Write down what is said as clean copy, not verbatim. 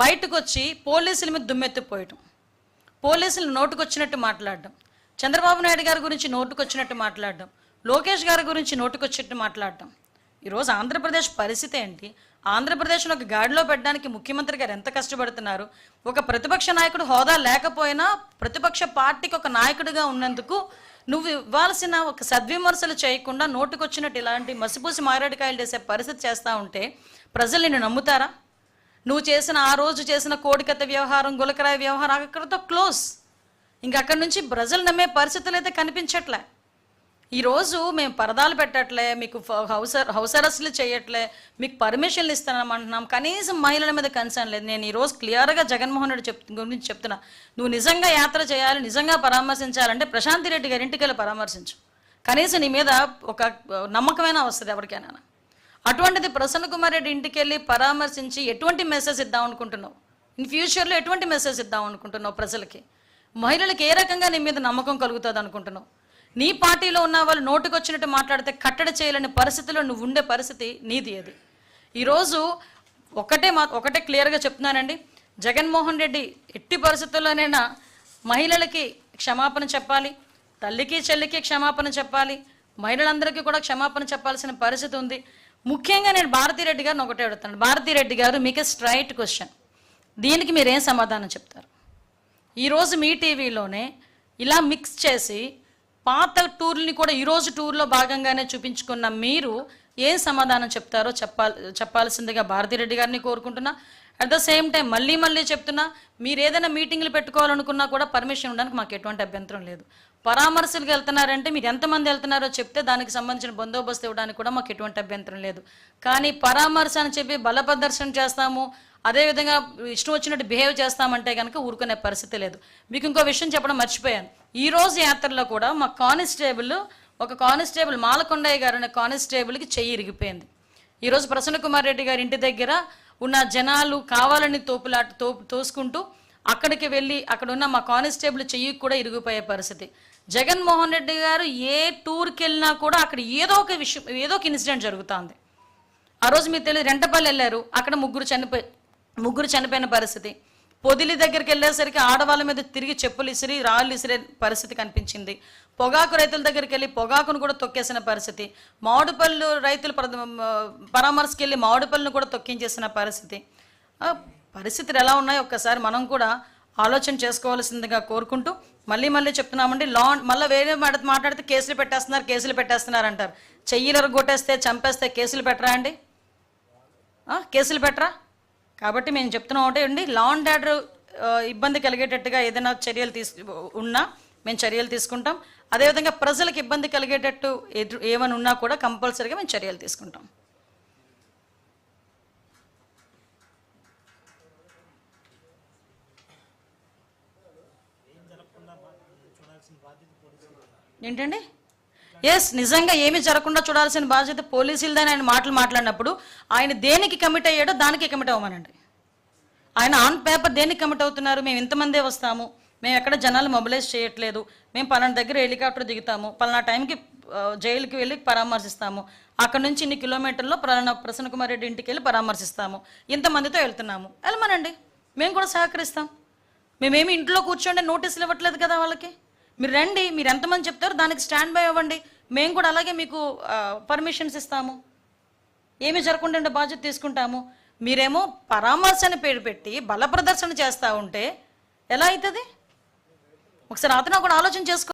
బయటకు వచ్చి పోలీసుల మీద దుమ్మెత్తిపోయటం, పోలీసులు నోటుకొచ్చినట్టు మాట్లాడడం, చంద్రబాబు నాయుడు గారి గురించి నోటుకొచ్చినట్టు మాట్లాడడం, లోకేష్ గారి గురించి నోటుకొచ్చినట్టు మాట్లాడడం. ఈరోజు ఆంధ్రప్రదేశ్ పరిస్థితి ఏంటి? ఆంధ్రప్రదేశ్ను ఒక గాడిలో పెట్టడానికి ముఖ్యమంత్రి గారు ఎంత కష్టపడుతున్నారు? ఒక ప్రతిపక్ష నాయకుడు హోదా లేకపోయినా ప్రతిపక్ష పార్టీకి ఒక నాయకుడిగా ఉన్నందుకు నువ్వు ఇవ్వాల్సిన ఒక సద్విమర్శలు చేయకుండా నోటుకొచ్చినట్టు ఇలాంటి మసిపూసి మారేడుకాయలు చేసే పరిస్థితి చేస్తూ ఉంటే ప్రజలు నిన్ను నమ్ముతారా? నువ్వు చేసిన ఆ రోజు చేసిన కోడికత్త వ్యవహారం, గులకరాయి వ్యవహారం అక్కడితో క్లోజ్. ఇంక అక్కడి నుంచి ప్రజలు నమ్మే పరిస్థితులు అయితే కనిపించట్లే. ఈరోజు మేము పరదాలు పెట్టట్లే, మీకు హౌస్ అరెస్టులు చేయట్లే, మీకు పర్మిషన్లు ఇస్తానమంటున్నాం, కనీసం మహిళల మీద కన్సర్న్ లేదు. నేను ఈరోజు క్లియర్గా జగన్మోహన్ రెడ్డి గురించి చెప్తున్నా, నువ్వు నిజంగా యాత్ర చేయాలి, నిజంగా పరామర్శించాలంటే ప్రశాంతి రెడ్డి గారి ఇంటికి వెళ్ళి పరామర్శించు. కనీసం నీ మీద ఒక నమ్మకమైన వస్తుంది ఎవరికైనా. అటువంటిది ప్రసన్న కుమార్ రెడ్డి ఇంటికి వెళ్ళి పరామర్శించి ఎటువంటి మెసేజ్ ఇద్దాం అనుకుంటున్నావు? ఇన్ ఫ్యూచర్లో ఎటువంటి మెసేజ్ ఇద్దాం అనుకుంటున్నావు ప్రజలకి? మహిళలకు ఏ రకంగా నీ మీద నమ్మకం కలుగుతుంది అనుకుంటున్నావు? నీ పార్టీలో ఉన్న వాళ్ళు నోటుకొచ్చినట్టు మాట్లాడితే కట్టడి చేయలేని పరిస్థితిలో నువ్వు ఉండే పరిస్థితి నీది. అది ఈరోజు ఒకటే క్లియర్గా చెప్తున్నానండి, జగన్మోహన్ రెడ్డి ఎట్టి పరిస్థితుల్లోనైనా మహిళలకి క్షమాపణ చెప్పాలి, తల్లికి చెల్లికి క్షమాపణ చెప్పాలి, మహిళలందరికీ కూడా క్షమాపణ చెప్పాల్సిన పరిస్థితి ఉంది. ముఖ్యంగా నేను భారతిరెడ్డి గారిని ఒకటే అడుగుతాను. భారతిరెడ్డి గారు, మీకు స్ట్రైట్ క్వశ్చన్, దీనికి మీరేం సమాధానం చెప్తారు? ఈరోజు మీ టీవీలోనే ఇలా మిక్స్ చేసి పాత టూర్ని కూడా ఈరోజు టూర్లో భాగంగానే చూపించుకున్న మీరు ఏం సమాధానం చెప్తారో చెప్పాల్సిందిగా భారతిరెడ్డి గారిని కోరుకుంటున్నా. అట్ ద సేమ్ టైం మళ్ళీ చెప్తున్నా, మీరు ఏదైనా మీటింగ్లు పెట్టుకోవాలనుకున్నా కూడా పర్మిషన్ ఉండడానికి మాకు ఎటువంటి అభ్యంతరం లేదు. పరామర్శలకు వెళ్తున్నారంటే మీరు ఎంతమంది వెళ్తున్నారో చెప్తే దానికి సంబంధించిన బందోబస్తు ఇవ్వడానికి కూడా మాకు ఎటువంటి అభ్యంతరం లేదు. కానీ పరామర్శ అని చెప్పి బలప్రదర్శన చేస్తాము, అదేవిధంగా ఇష్టం వచ్చినట్టు బిహేవ్ చేస్తామంటే కనుక ఊరుకునే పరిస్థితి లేదు. మీకు ఇంకో విషయం చెప్పడం మర్చిపోయాను. ఈరోజు యాత్రలో కూడా మా ఒక కానిస్టేబుల్ మాలకొండయ్య గారు అనే కానిస్టేబుల్కి చెయ్యి ఇరిగిపోయింది. ఈరోజు ప్రసన్న కుమార్ రెడ్డి గారి ఇంటి దగ్గర ఉన్న జనాలు కావాలని తోసుకుంటూ అక్కడికి వెళ్ళి అక్కడ ఉన్న మా కానిస్టేబుల్ చెయ్యి కూడా ఇరిగిపోయే పరిస్థితి. జగన్మోహన్ రెడ్డి గారు ఏ టూర్కి వెళ్ళినా కూడా అక్కడ ఏదో ఒక ఇన్సిడెంట్ జరుగుతుంది. ఆ రోజు మీకు తెలియదు, రెంటపల్లి వెళ్ళారు, అక్కడ ముగ్గురు చనిపోయిన పరిస్థితి. పొదిలి దగ్గరికి వెళ్ళేసరికి ఆడవాళ్ళ మీద తిరిగి చెప్పులు ఇసిరి రాళ్ళు ఇసిరే పరిస్థితి కనిపించింది. పొగాకు రైతుల దగ్గరికి వెళ్ళి పొగాకును కూడా తొక్కేసిన పరిస్థితి. మామిడిపళ్ళు రైతులు పరామర్శకి వెళ్ళి మామిడిపళ్ళను కూడా తొక్కించేసిన పరిస్థితి. పరిస్థితులు ఎలా ఉన్నాయో ఒక్కసారి మనం కూడా ఆలోచన చేసుకోవాల్సిందిగా కోరుకుంటూ మళ్ళీ చెప్తున్నామండి. మళ్ళీ వేరే మాట్లాడితే కేసులు పెట్టేస్తున్నారు అంటారు. చెయ్యిలు కొట్టేస్తే చంపేస్తే కేసులు పెట్టరా అండి? కేసులు పెట్టరా? కాబట్టి మేము చెప్తున్నాం ఒకటే అండి, లా అండ్ ఆర్డర్ ఇబ్బంది కలిగేటట్టుగా ఏదైనా ఉన్నా మేము చర్యలు తీసుకుంటాం. అదేవిధంగా ప్రజలకు ఇబ్బంది కలిగేటట్టు ఏమైనా ఉన్నా కూడా కంపల్సరీగా మేము చర్యలు తీసుకుంటాం. ఏంటండి? ఎస్, నిజంగా ఏమి జరగకుండా చూడాల్సిన బాధ్యత పోలీసులదని ఆయన మాట్లాడినప్పుడు ఆయన దేనికి కమిట్ అయ్యాడో దానికి కమిట్ అవ్వమనండి. ఆయన ఆన్ పేపర్ దేనికి కమిట్ అవుతున్నారు? మేము ఇంతమందే వస్తాము, మేము ఎక్కడ జనాలు మొబిలైజ్ చేయట్లేదు, మేము పలానా దగ్గర హెలికాప్టర్ దిగుతాము, పలానా టైంకి జైలుకి వెళ్ళి పరామర్శిస్తాము, అక్కడ నుంచి ఇన్ని కిలోమీటర్లో ప్రసన్న కుమార్ రెడ్డి ఇంటికి వెళ్ళి పరామర్శిస్తాము, ఇంతమందితో వెళ్తున్నాము, వెళ్ళమనండి, మేము కూడా సహకరిస్తాం. మేమేమి ఇంట్లో కూర్చోండి నోటీసులు ఇవ్వట్లేదు కదా వాళ్ళకి. మీరు రండి, మీరు ఎంతమంది చెప్తారో దానికి స్టాండ్ బై అవ్వండి, మేము కూడా అలాగే మీకు పర్మిషన్స్ ఇస్తాము, ఏమి జరగకుండా బాధ్యత తీసుకుంటాము. మీరేమో పరామర్శని పేరు పెట్టి బల ప్రదర్శన చేస్తూ ఉంటే ఎలా అవుతుంది? ఒకసారి అతను కూడా ఆలోచన చేసుకో.